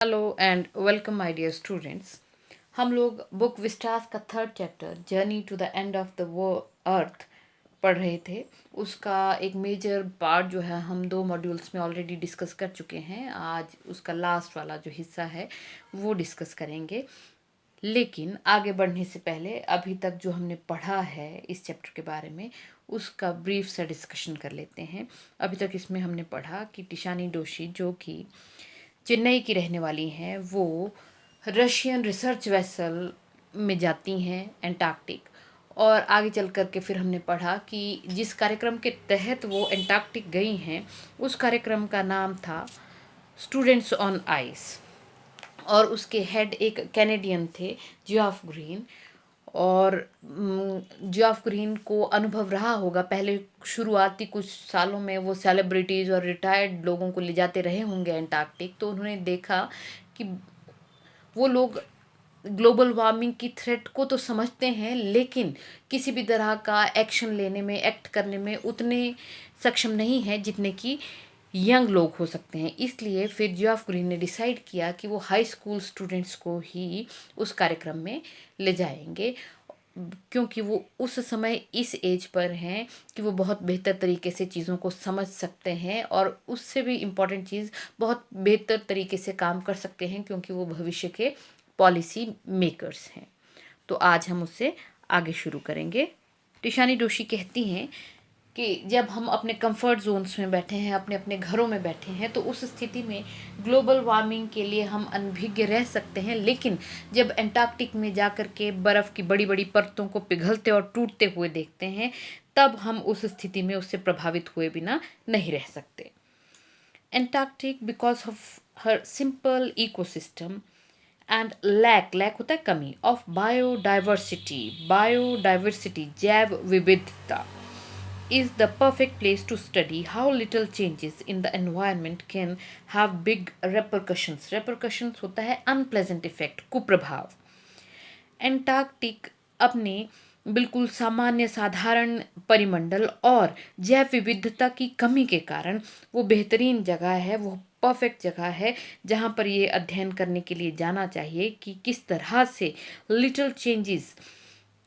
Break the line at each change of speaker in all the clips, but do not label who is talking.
Hello and welcome my dear students. हम लोग book vistas का third chapter journey to the end of the वो earth पढ़ रहे थे। उसका एक मेजर पार्ट जो है हम 2 मॉड्यूल्स में ऑलरेडी डिस्कस कर चुके हैं। आज उसका लास्ट वाला जो हिस्सा है वो डिस्कस करेंगे। लेकिन आगे बढ़ने से पहले अभी तक जो हमने पढ़ा है इस चैप्टर के बारे में उसका ब्रीफ सा डिस्कशन कर लेते हैं। अभी तक इसमें हमने पढ़ा कि टिशानी डोशी जो कि चेन्नई की रहने वाली हैं, वो रशियन रिसर्च वेसल में जाती हैं एंटार्क्टिक। और आगे चल कर के फिर हमने पढ़ा कि जिस कार्यक्रम के तहत वो एंटार्क्टिक गई हैं उस कार्यक्रम का नाम था स्टूडेंट्स ऑन आइस। और उसके हेड एक कैनेडियन थे, जियोफ ग्रीन। और जियोफ ग्रीन को अनुभव रहा होगा, पहले शुरुआती कुछ सालों में वो सेलिब्रिटीज़ और रिटायर्ड लोगों को ले जाते रहे होंगे एंटार्क्टिक। तो उन्होंने देखा कि वो लोग ग्लोबल वार्मिंग की थ्रेट को तो समझते हैं, लेकिन किसी भी तरह का एक्शन लेने में, एक्ट करने में उतने सक्षम नहीं हैं जितने कि यंग लोग हो सकते हैं। इसलिए फिर जियोफ ग्रीन ने डिसाइड किया कि वो हाई स्कूल स्टूडेंट्स को ही उस कार्यक्रम में ले जाएंगे, क्योंकि वो उस समय इस एज पर हैं कि वो बहुत बेहतर तरीके से चीज़ों को समझ सकते हैं और उससे भी इम्पॉर्टेंट चीज़ बहुत बेहतर तरीके से काम कर सकते हैं, क्योंकि वो भविष्य के पॉलिसी मेकर्स हैं। तो आज हम उससे आगे शुरू करेंगे। टिशानी डोशी कहती हैं कि जब हम अपने कंफर्ट जोन्स में बैठे हैं, अपने अपने घरों में बैठे हैं, तो उस स्थिति में ग्लोबल वार्मिंग के लिए हम अनभिज्ञ रह सकते हैं, लेकिन जब एंटार्क्टिक में जाकर के बर्फ़ की बड़ी बड़ी परतों को पिघलते और टूटते हुए देखते हैं, तब हम उस स्थिति में उससे प्रभावित हुए बिना नहीं रह सकते। Antarctic because of her simple ecosystem and lack होता है कमी ऑफ बायोडाइवर्सिटी जैव विविधता is the perfect place to study how little changes in the environment can have big repercussions. Repercussions होता है unpleasant effect, कुप्रभाव। एंटार्क्टिक अपने बिल्कुल सामान्य साधारण परिमंडल और जैव विविधता की कमी के कारण वो बेहतरीन जगह है, वो परफेक्ट जगह है जहाँ पर ये अध्ययन करने के लिए जाना चाहिए कि किस तरह से लिटिल चेंजेस,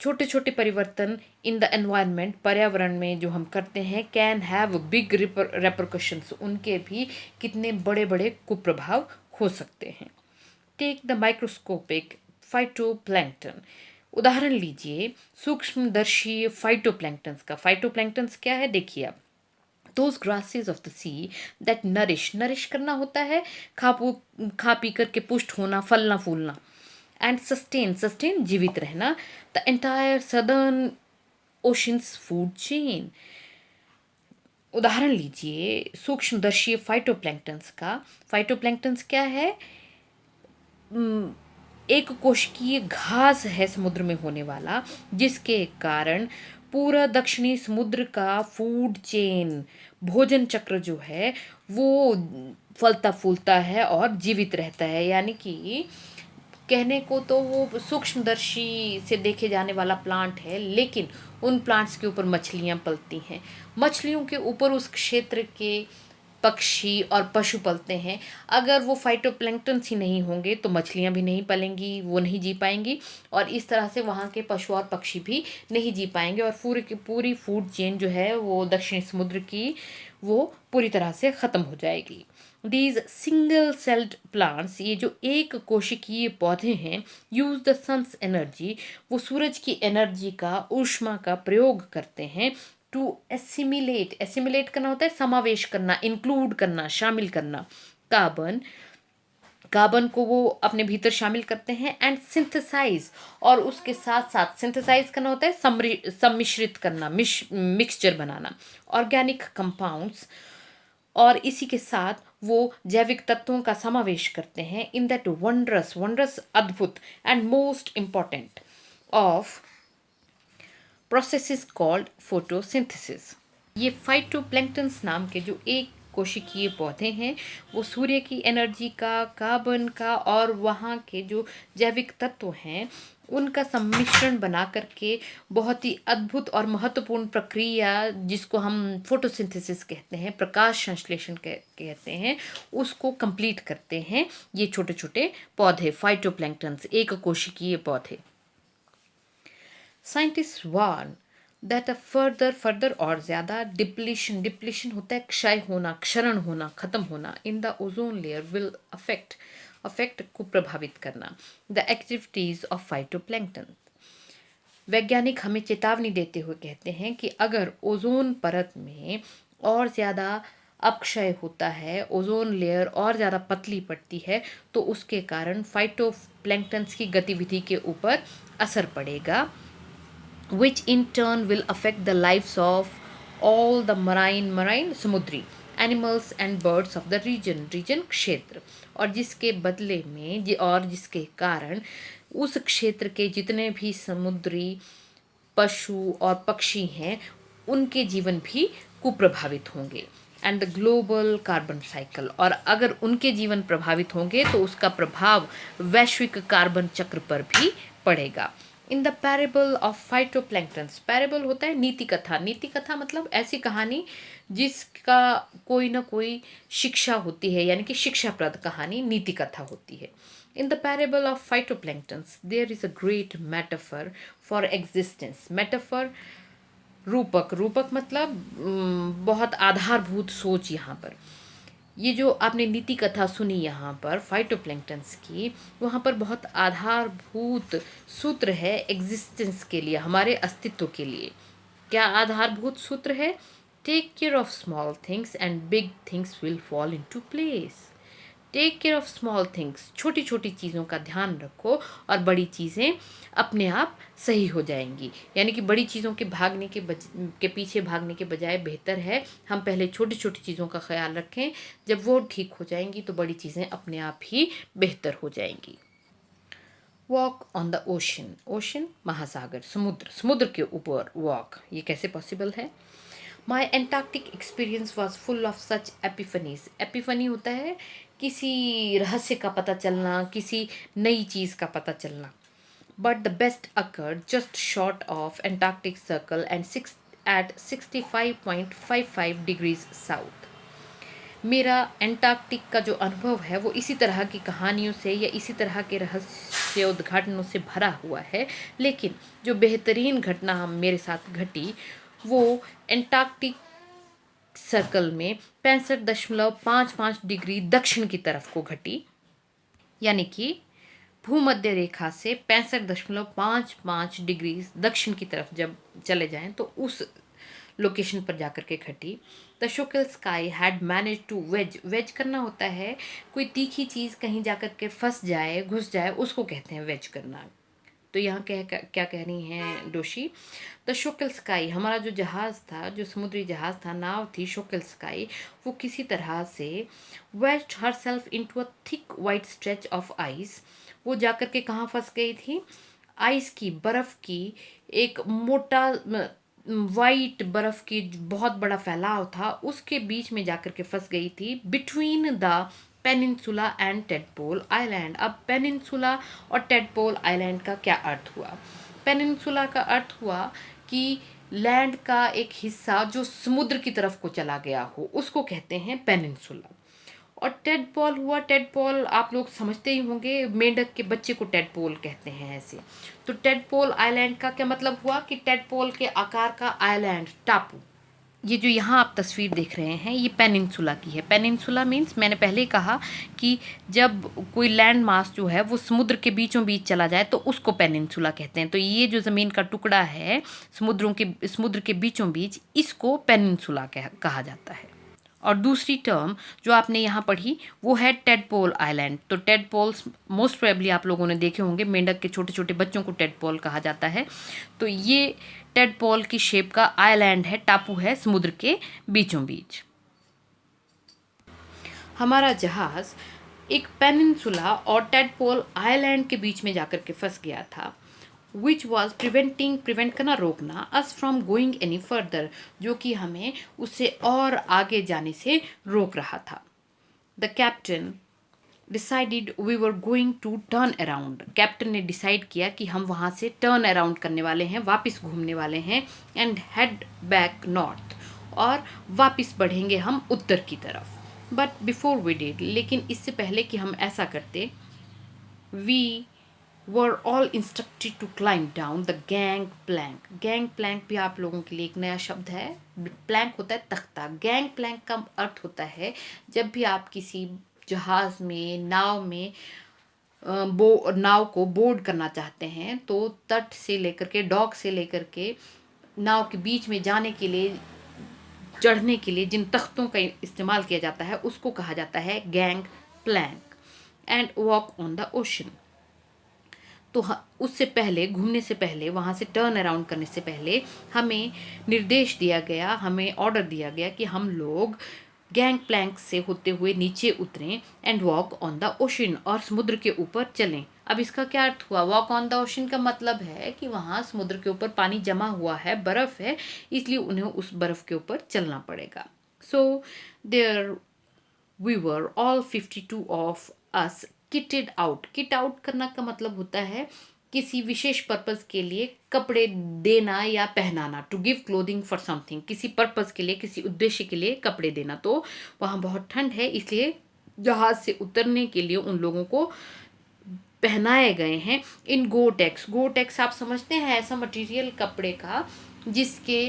छोटे छोटे परिवर्तन इन द एनवायरनमेंट, पर्यावरण में जो हम करते हैं, कैन हैव बिग रेपरकशंस, उनके भी कितने बड़े बड़े कुप्रभाव हो सकते हैं। टेक द माइक्रोस्कोपिक फाइटोप्लैंक्टन, उदाहरण लीजिए सूक्ष्मदर्शी फाइटोप्लैंक्टन्स का। फाइटोप्लैंक्टन्स क्या है देखिए आप। Those grasses of the see that nourish करना होता है, खा पी करके पुष्ट होना, फलना फूलना। एंड सस्टेन जीवित रहना the entire southern oceans food chain. उदाहरण लीजिए सूक्ष्मदर्शी फाइटोप्लैंक्टन्स का। फाइटोप्लैंक्टन्स क्या है? एक कोशिकीय घास है समुद्र में होने वाला, जिसके कारण पूरा दक्षिणी समुद्र का फूड चेन, भोजन चक्र जो है वो फलता फूलता है और जीवित रहता है। यानी कि कहने को तो वो सूक्ष्मदर्शी से देखे जाने वाला प्लांट है, लेकिन उन प्लांट्स के ऊपर मछलियाँ पलती हैं, मछलियों के ऊपर उस क्षेत्र के पक्षी और पशु पलते हैं। अगर वो फाइटोप्लैंक्टन्स ही नहीं होंगे तो मछलियाँ भी नहीं पलेंगी, वो नहीं जी पाएंगी, और इस तरह से वहाँ के पशु और पक्षी भी नहीं जी पाएंगे, और पूरी की पूरी फूड चेन जो है वो दक्षिणी समुद्र की वो पूरी तरह से ख़त्म हो जाएगी। दीज सिंगल सेल्ड प्लांट्स, ये जो एक कोशिकीय पौधे हैं, यूज द सन्स एनर्जी, वो सूरज की एनर्जी का, ऊष्मा का प्रयोग करते हैं टू एसिमिलेट करना होता है समावेश करना, इंक्लूड करना, शामिल करना, कार्बन को वो अपने भीतर शामिल करते हैं। एंड सिंथेसाइज, और उसके साथ साथ सिंथेसाइज करना होता है सम्मिश्रित करना, मिक्सचर बनाना, ऑर्गेनिक कंपाउंड्स, और इसी के साथ वो जैविक तत्वों का समावेश करते हैं इन दैट वंडरस अद्भुत and most important of processes called photosynthesis. ये फाइटोप्लैंक्टन्स नाम के जो एक कोशिकीय पौधे हैं, वो सूर्य की एनर्जी का, कार्बन का और वहाँ के जो जैविक तत्व हैं उनका सम्मिश्रण बना करके बहुत ही अद्भुत और महत्वपूर्ण प्रक्रिया, जिसको हम फोटोसिंथेसिस कहते हैं, प्रकाश संश्लेषण कहते हैं, उसको कंप्लीट करते हैं ये छोटे छोटे पौधे, फाइटोप्लैंक्टन्स, एक कोशिकीय पौधे। Scientist warn that a further और ज़्यादा डिप्लीशन होता है क्षय होना, क्षरण होना, खत्म होना, in the ozone layer will affect को प्रभावित करना द एक्टिविटीज ऑफ फाइटोप्लैंक्टन। वैज्ञानिक हमें चेतावनी देते हुए कहते हैं कि अगर ओजोन परत में और ज़्यादा अपक्षय होता है, ओजोन लेयर और ज़्यादा पतली पड़ती है, तो उसके कारण फाइटोप्लैंक्टन्स की गतिविधि के ऊपर असर पड़ेगा, which in turn will affect the lives of all the marine समुद्री animals and birds of the region क्षेत्र, और जिसके बदले में और जिसके कारण उस क्षेत्र के जितने भी समुद्री पशु और पक्षी हैं उनके जीवन भी कुप्रभावित होंगे। And the global carbon cycle, और अगर उनके जीवन प्रभावित होंगे तो उसका प्रभाव वैश्विक कार्बन चक्र पर भी पड़ेगा। इन the parable of phytoplanktons, parable होता है नीति कथा, नीति कथा मतलब ऐसी कहानी जिसका कोई ना कोई शिक्षा होती है, यानी कि शिक्षाप्रद कहानी नीति कथा होती है। In the parable of phytoplanktons there is a great metaphor for existence. Metaphor रूपक मतलब बहुत आधारभूत सोच। यहाँ पर ये जो आपने नीति कथा सुनी यहाँ पर फाइटोप्लैंक्टन्स की, वहाँ पर बहुत आधारभूत सूत्र है एग्जिस्टेंस के लिए, हमारे अस्तित्व के लिए। क्या आधारभूत सूत्र है? Take care of small things and big things will fall into place. Take care of small things, छोटी छोटी चीज़ों का ध्यान रखो और बड़ी चीज़ें अपने आप सही हो जाएंगी। यानी कि बड़ी चीज़ों के पीछे भागने के बजाय बेहतर है हम पहले छोटी छोटी चीज़ों का ख्याल रखें। जब वो ठीक हो जाएंगी तो बड़ी चीज़ें अपने आप ही बेहतर हो जाएंगी। Walk on the ocean, ocean महासागर, समुद्र के ऊपर वॉक, ये कैसे पॉसिबल है? My Antarctic experience was full of such epiphanies. Epiphany होता है किसी रहस्य का पता चलना, किसी नई चीज़ का पता चलना। But the best occurred just short of Antarctic circle and at 65.55 degrees south. मेरा एंटार्क्टिक का जो अनुभव है वो इसी तरह की कहानियों से या इसी तरह के रहस्योद्घाटनों से भरा हुआ है, लेकिन जो बेहतरीन घटना मेरे साथ घटी वो एंटार्क्टिक सर्कल में 65.55 डिग्री दक्षिण की तरफ को घटी। यानी कि भूमध्य रेखा से 65.55 डिग्री दक्षिण की तरफ जब चले जाएं तो उस लोकेशन पर जाकर के घटी। द शुक्ल sky had manage to wedge करना होता है कोई तीखी चीज़ कहीं जाकर के फंस जाए, घुस जाए, उसको कहते हैं वेज करना। तो यहाँ क्या कह रही हैं डोशी? द शुक्ल स्काई, हमारा जो जहाज़ था, जो समुद्री जहाज़ था, नाव थी शुक्ल स्काई, वो किसी तरह से wedged herself into a thick white stretch of ice. वो जाकर के कहाँ फंस गई थी? आइस की, बर्फ़ की एक मोटा वाइट बर्फ़ की बहुत बड़ा फैलाव था, उसके बीच में जाकर के फंस गई थी, between the peninsula and tadpole island. अब पेनिनसुला और टेडपोल आइलैंड का क्या अर्थ हुआ? पेनिनसुला का अर्थ हुआ कि लैंड का एक हिस्सा जो समुद्र की तरफ को चला गया हो, उसको कहते हैं पेनिनसुला। और टेडपोल हुआ, टेडपोल आप लोग समझते ही होंगे, मेंढक के बच्चे को टेडपोल कहते हैं ऐसे। तो टेडपोल आइलैंड का क्या मतलब हुआ कि टेडपोल के आकार का आइलैंड, टापू। ये जो यहाँ आप तस्वीर देख रहे हैं ये पेनिनसुला की है। पेनिनसुला मीन्स, मैंने पहले ही कहा कि जब कोई लैंड मास जो है वो समुद्र के बीचों बीच चला जाए तो उसको पेनिनसुला कहते हैं। तो ये जो ज़मीन का टुकड़ा है समुद्र के बीचों बीच, इसको पेनिनसुला कहा जाता है। और दूसरी टर्म जो आपने यहाँ पढ़ी वो है टेडपोल आइलैंड। तो टेडपोल्स मोस्ट प्रोबेबली आप लोगों ने देखे होंगे, मेंढक के छोटे छोटे बच्चों को टेडपोल कहा जाता है। तो ये टेडपोल की शेप का आइलैंड है, टापू है समुद्र के बीचों बीच। हमारा जहाज़ एक पेनिनसुला और टेडपोल आइलैंड के बीच में जाकर के फंस गया था, विच वॉज प्रिवेंट करना, रोकना, us from going any further, जो कि हमें उससे और आगे जाने से रोक रहा था। The captain decided we were going to turn around. Captain ने डिसाइड किया कि हम वहाँ से टर्न अराउंड करने वाले हैं, वापस घूमने वाले हैं, एंड हेड बैक नॉर्थ, और वापस बढ़ेंगे हम उत्तर की तरफ। बट बिफोर वी डिड, लेकिन इससे पहले कि हम ऐसा करते, we were all instructed to climb down the gangplank। gangplank भी आप लोगों के लिए एक नया शब्द है। प्लैंक होता है तख्ता, gangplank का अर्थ होता है जब भी आप किसी जहाज में, नाव में नाव को बोर्ड करना चाहते हैं, तो तट से लेकर के, डॉक से लेकर के नाव के बीच में जाने के लिए, चढ़ने के लिए जिन तख्तों का इस्तेमाल किया जाता है उसको कहा जाता है gangplank. And walk on the ocean. तो उससे पहले, घूमने से पहले, वहाँ से टर्न अराउंड करने से पहले हमें निर्देश दिया गया, हमें ऑर्डर दिया गया कि हम लोग गैंग प्लैंक से होते हुए नीचे उतरें, and walk on the ocean, और समुद्र के ऊपर चलें। अब इसका क्या अर्थ हुआ? वॉक ऑन द ओशन का मतलब है कि वहाँ समुद्र के ऊपर पानी जमा हुआ है, बर्फ़ है, इसलिए उन्हें उस बर्फ़ के ऊपर चलना पड़ेगा। So there we were all 52 of us kitted out. Kit out करना का मतलब होता है किसी विशेष पर्पस के लिए कपड़े देना या पहनाना। To give clothing for something, किसी पर्पस के लिए, किसी उद्देश्य के लिए कपड़े देना। तो वहाँ बहुत ठंड है, इसलिए जहाज से उतरने के लिए उन लोगों को पहनाए गए हैं इन गोटेक्स। गोटेक्स आप समझते हैं, ऐसा मटेरियल कपड़े का जिसके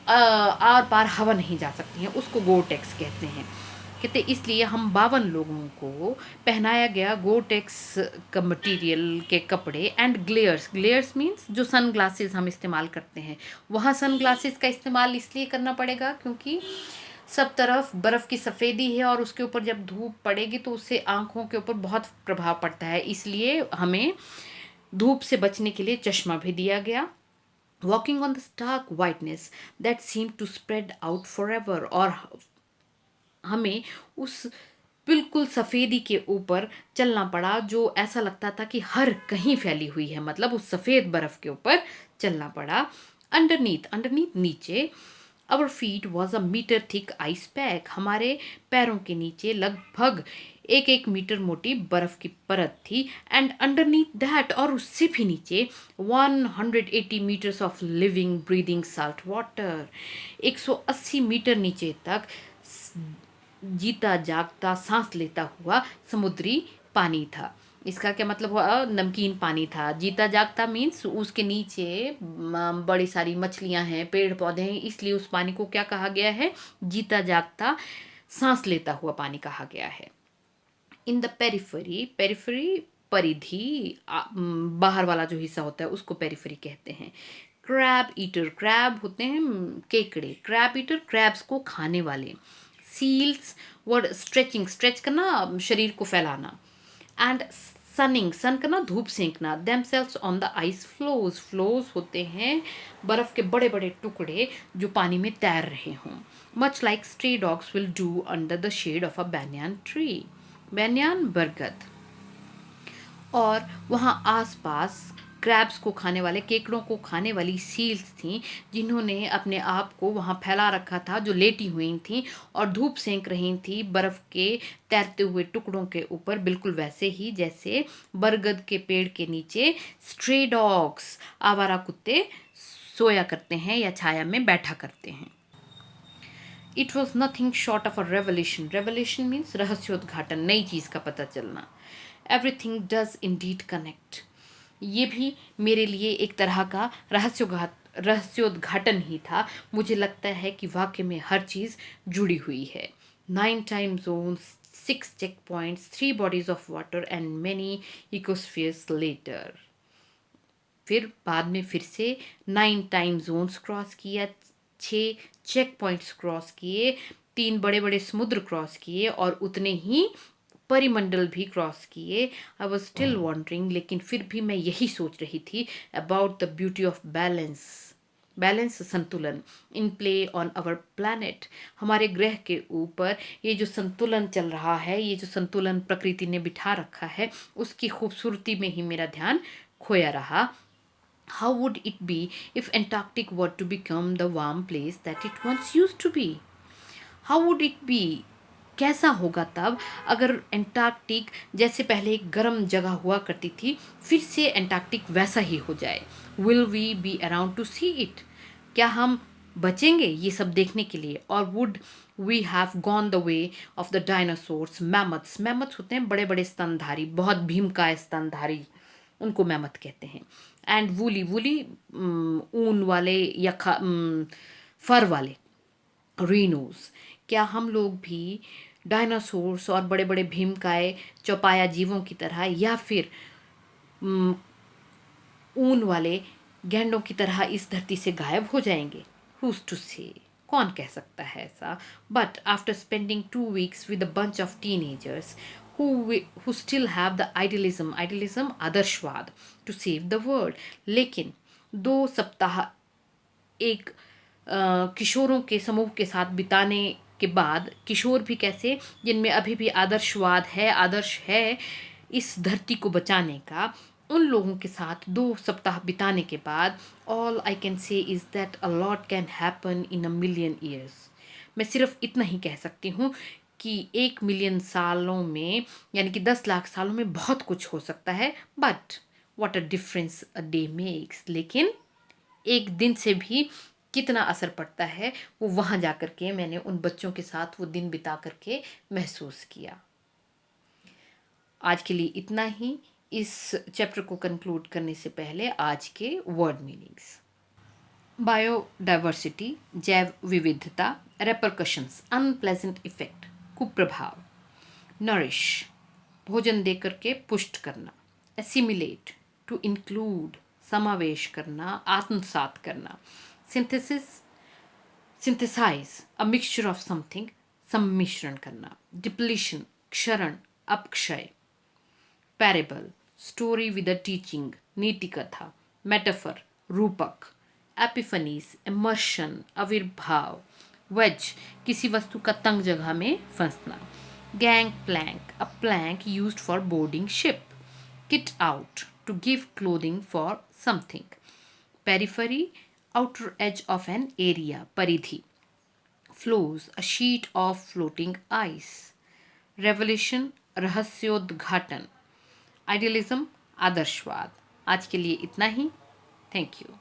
आर पार हवा नहीं जा सकती है, उसको गोटेक्स कहते हैं। कहते इसलिए हम 52 लोगों को पहनाया गया गोटेक्स का मटेरियल के कपड़े, एंड ग्लेयर्स। ग्लेयर्स मीन्स जो सन ग्लासेस हम इस्तेमाल करते हैं। वहाँ सन ग्लासेस का इस्तेमाल इसलिए करना पड़ेगा क्योंकि सब तरफ बर्फ़ की सफ़ेदी है, और उसके ऊपर जब धूप पड़ेगी तो उससे आँखों के ऊपर बहुत प्रभाव पड़ता है, इसलिए हमें धूप से बचने के लिए चश्मा भी दिया गया। Walking on the stark whiteness that seem to spread out forever, और हमें उस बिल्कुल सफ़ेदी के ऊपर चलना पड़ा जो ऐसा लगता था कि हर कहीं फैली हुई है, मतलब उस सफ़ेद बर्फ़ के ऊपर चलना पड़ा। अंडरनीथ, अंडरनीथ नीचे, our feet was a metre thick ice pack. हमारे पैरों के नीचे लगभग 1-1 मीटर मोटी बर्फ़ की परत थी। एंड अंडरनीथ दैट, और उससे भी नीचे, 180 metres of living breathing salt water. 180 metre नीचे तक जीता जागता सांस लेता हुआ समुद्री पानी था। इसका क्या मतलब हुआ? नमकीन पानी था। जीता जागता मीन्स उसके नीचे बड़ी सारी मछलियां हैं, पेड़ पौधे हैं, इसलिए उस पानी को क्या कहा गया है? जीता जागता सांस लेता हुआ पानी कहा गया है। इन द पेरिफेरी, पेरिफेरी परिधि, बाहर वाला जो हिस्सा होता है उसको पेरिफेरी कहते हैं। क्रैब ईटर, क्रैब होते हैं केकड़े, क्रैब ईटर क्रैब्स को खाने वाले। सील्स वर्ड स्ट्रेचिंग, स्ट्रेच करना, शरीर को फैलाना। एंड सनिंग, सन करना, धूप सेंकना। Themselves on the ice floes, floes होते हैं बर्फ के बड़े बड़े टुकड़े जो पानी में तैर रहे हों। Much like stray dogs will do under the shade of a banyan tree, banyan बरगद। और वहाँ आसपास क्रैब्स को खाने वाले, केकड़ों को खाने वाली सील्स थीं जिन्होंने अपने आप को वहाँ फैला रखा था, जो लेटी हुई थीं और धूप सेंक रही थी बर्फ़ के तैरते हुए टुकड़ों के ऊपर, बिल्कुल वैसे ही जैसे बरगद के पेड़ के नीचे स्ट्रे डॉग्स, आवारा कुत्ते, सोया करते हैं या छाया में बैठा करते हैं। It was nothing short of a revelation. Revelation means रहस्योद्घाटन, नई चीज़ का पता चलना। एवरीथिंग डज इंडीड कनेक्ट, ये भी मेरे लिए एक तरह का रहस्योद्घाटन ही था। मुझे लगता है कि वाकई में हर चीज़ जुड़ी हुई है। 9 time zones, 6 checkpoints, 3 bodies of water and many ecospheres later. फिर बाद में फिर से 9 टाइम जोन्स क्रॉस किया, 6 चेक पॉइंट्स क्रॉस किए, 3 बड़े बड़े समुद्र क्रॉस किए, और उतने ही परिमंडल भी क्रॉस किए। आई वॉज स्टिल वॉन्डरिंग, लेकिन फिर भी मैं यही सोच रही थी about the beauty of balance, balance संतुलन, in play on our planet, हमारे ग्रह के ऊपर ये जो संतुलन चल रहा है, ये जो संतुलन प्रकृति ने बिठा रखा है, उसकी खूबसूरती में ही मेरा ध्यान खोया रहा। How would it be if Antarctic were to become the warm place that it once used to be? How would it be कैसा होगा तब अगर एंटार्कटिक जैसे पहले एक गर्म जगह हुआ करती थी फिर से एंटार्कटिक वैसा ही हो जाए? Will we be around to see it? क्या हम बचेंगे ये सब देखने के लिए? और would we have gone the way of the dinosaurs? Mammoths, mammoths होते हैं बड़े बड़े स्तनधारी, बहुत भीमकाय स्तनधारी, उनको मैमथ कहते हैं। एंड वूली, वूली ऊन वाले या फर वाले, रीनोस। क्या हम लोग भी डायनासोर्स और बड़े बड़े भीमकाय चौपाया जीवों की तरह या फिर ऊन वाले गैंडों की तरह इस धरती से गायब हो जाएंगे? हुज टू से, कौन कह सकता है ऐसा? But after spending 2 weeks with a bunch of teenagers who still have the idealism आदर्शवाद to save the world, लेकिन 2 सप्ताह एक किशोरों के समूह के साथ बिताने के बाद, किशोर भी कैसे, जिनमें अभी भी आदर्शवाद है, आदर्श है इस धरती को बचाने का, उन लोगों के साथ 2 सप्ताह बिताने के बाद, all I can say is that a lot can happen in a million years. मैं सिर्फ इतना ही कह सकती हूँ कि 1 मिलियन सालों में, यानी कि 10 लाख सालों में बहुत कुछ हो सकता है। But what a difference a day makes, लेकिन एक दिन से भी कितना असर पड़ता है वो वहाँ जा कर के मैंने उन बच्चों के साथ वो दिन बिता करके महसूस किया। आज के लिए इतना ही। इस चैप्टर को कंक्लूड करने से पहले आज के वर्ड मीनिंग्स। बायोडाइवर्सिटी, जैव विविधता, रेपरकशंस, अनप्लेजेंट इफेक्ट, कुप्रभाव। नरिश, भोजन दे करके पुष्ट करना। एसिमिलेट, टू इंक्लूड, समावेश करना, आत्मसात करना। Synthesis, synthesize, a mixture of something, सम्मिश्रण करना। डिप्लीशन, क्षरण, अपक्षय। Parable, story with a teaching, नीति कथा। मेटाफर, रूपक। एपिफनीज, इमर्शन, आविर्भाव। वेज, किसी वस्तु का तंग जगह में फंसना। Gangplank, a plank used for boarding ship. Kit out, to give clothing for something. Periphery, outer edge of an area, परिधि। Flows, a sheet of floating ice. Revelation, रहस्योद्घाटन। Idealism, आदर्शवाद। आज के लिए इतना ही। Thank you.